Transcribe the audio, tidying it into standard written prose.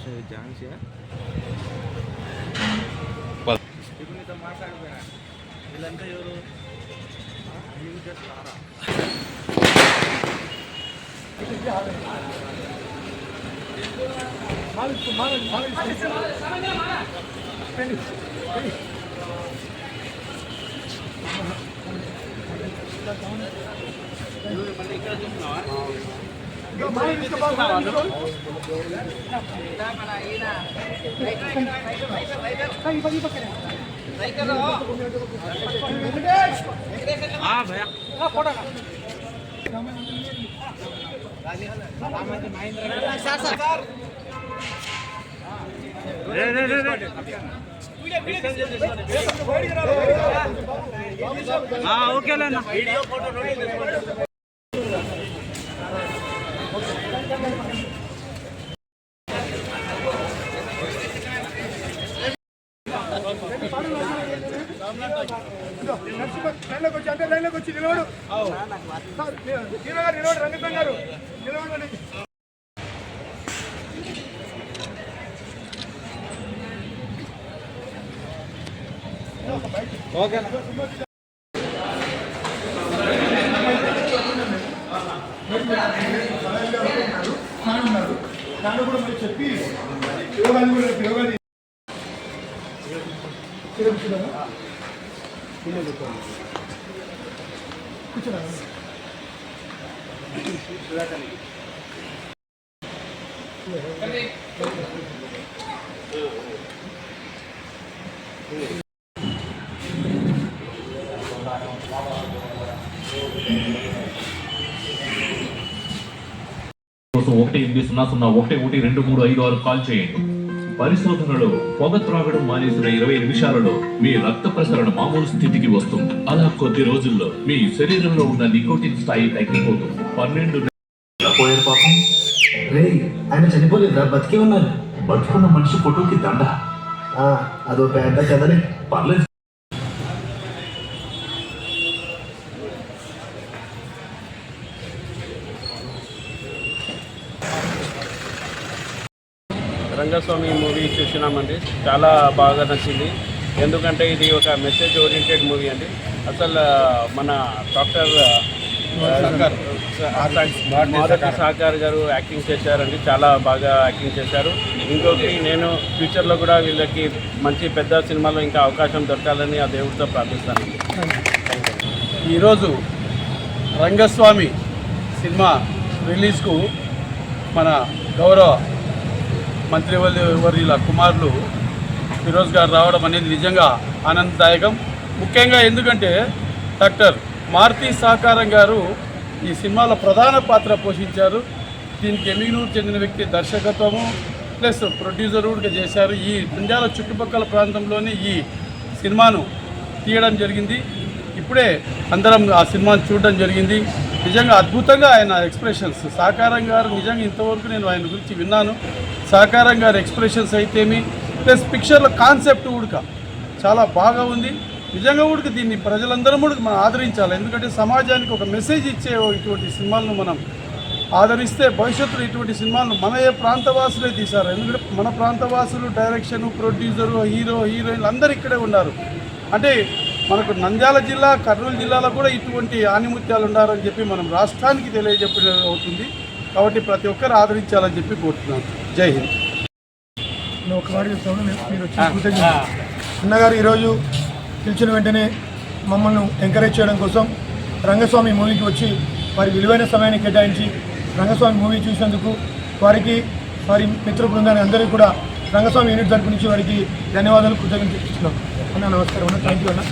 వస్తుంది ఛాన్స్ ఇప్పుడు నీతో మాట్లాడిపోయినా వీళ్ళంతా ఎవరు ఇక్కడ చూస్తున్నావా ఓకేలేనా వీడియో ఫోటో లైన్లోకి వచ్చి అంటే లైన్లోకి వచ్చి నిలవడు నిలవడు రంగస్వామి గారు నిలవడండి. ఓకే దాన్ని కూడా మీరు చెప్పి యోగాన్ని కూడా యోగాన్ని కోసం 180011236 కాల్ చేయండి. పరిశోధనలో పొగ త్రాగడం మానేసిన 20 నిమిషాలలో మీ రక్త ప్రసరణ మామూలు స్థితికి వస్తుంది. అలా కొద్ది రోజుల్లో మీ శరీరంలో ఉన్న నికోటిన్ స్థాయి తగ్గిపోతుంది. 12 పోయారు పాపం. ఆయన చనిపోలేదా? బతికే ఉన్నారు. బతుకున్న మనిషి ఫోటోకి దండ. అదో పేద కదలే. పర్లేదు. రంగస్వామి మూవీ చూసినామండి, చాలా బాగా నచ్చింది. ఎందుకంటే ఇది ఒక మెసేజ్ ఓరియంటెడ్ మూవీ అండి. అసలు మన డాక్టర్ మారుతి సాకర్ గారు యాక్టింగ్ చేశారండి, చాలా బాగా యాక్టింగ్ చేశారు. ఇంకొకటి నేను ఫ్యూచర్లో కూడా వీళ్ళకి మంచి పెద్ద సినిమాలో ఇంకా అవకాశం దొరకాలని ఆ దేవుడితో ప్రార్థిస్తానండి. ఈరోజు రంగస్వామి సినిమా రిలీజ్కు మన గౌరవ మంత్రివర్యుల కుమారులు ఫిరోజ్ గారు రావడం అనేది నిజంగా ఆనందదాయకం. ముఖ్యంగా ఎందుకంటే డాక్టర్ మారుతి సాకారం గారు ఈ సినిమాలో ప్రధాన పాత్ర పోషించారు. దీనికి ఎమ్మిగనూరు చెందిన వ్యక్తి దర్శకత్వము ప్లస్ ప్రొడ్యూసర్ కూడా చేశారు. ఈ నంద్యాల చుట్టుపక్కల ప్రాంతంలోనే ఈ సినిమాను తీయడం జరిగింది. ఇప్పుడే అందరం ఆ సినిమాను చూడడం జరిగింది. నిజంగా అద్భుతంగా ఆయన ఎక్స్ప్రెషన్స్, సాకారం గారు నిజంగా ఇంతవరకు నేను ఆయన గురించి విన్నాను. సాకారం గారి ఎక్స్ప్రెషన్స్ అయితేమి ప్లస్ పిక్చర్ల కాన్సెప్ట్ ఉడక చాలా బాగా ఉంది. నిజంగా ఉడక దీన్ని ప్రజలందరూ కూడా మనం ఆదరించాలి. ఎందుకంటే సమాజానికి ఒక మెసేజ్ ఇచ్చే ఇటువంటి సినిమాలను మనం ఆదరిస్తే భవిష్యత్తులో ఇటువంటి సినిమాలను మన ప్రాంతవాసులే తీశారు. ఎందుకంటే మన ప్రాంతవాసులు డైరెక్షను, ప్రొడ్యూసరు, హీరోయిన్లు అందరూ ఇక్కడే ఉన్నారు. అంటే మనకు నంద్యాల జిల్లా, కర్నూలు జిల్లాలో కూడా ఇటువంటి ఆణిముత్యాలు ఉన్నారని చెప్పి మనం రాష్ట్రానికి తెలియజెప్పడం అవుతుంది. కాబట్టి ప్రతి ఒక్కరు ఆదరించాలని చెప్పి కోరుతున్నాను. జై హింద్. నేను ఒక మాట చెప్తాను, మీరు వచ్చి అన్నగారు ఈరోజు పిలిచిన వెంటనే మమ్మల్ని ఎంకరేజ్ చేయడం కోసం రంగస్వామి మూవీకి వచ్చి వారి విలువైన సమయాన్ని కేటాయించి రంగస్వామి మూవీ చూసినందుకు వారికి, వారి మిత్ర బృందాన్ని అందరికీ కూడా రంగస్వామి యూనిట్ తరపు నుంచి వారికి ధన్యవాదాలు, కృతజ్ఞతలు చెప్తున్నాం. అన్న నమస్కారం అన్న, థ్యాంక్ యూ అన్న.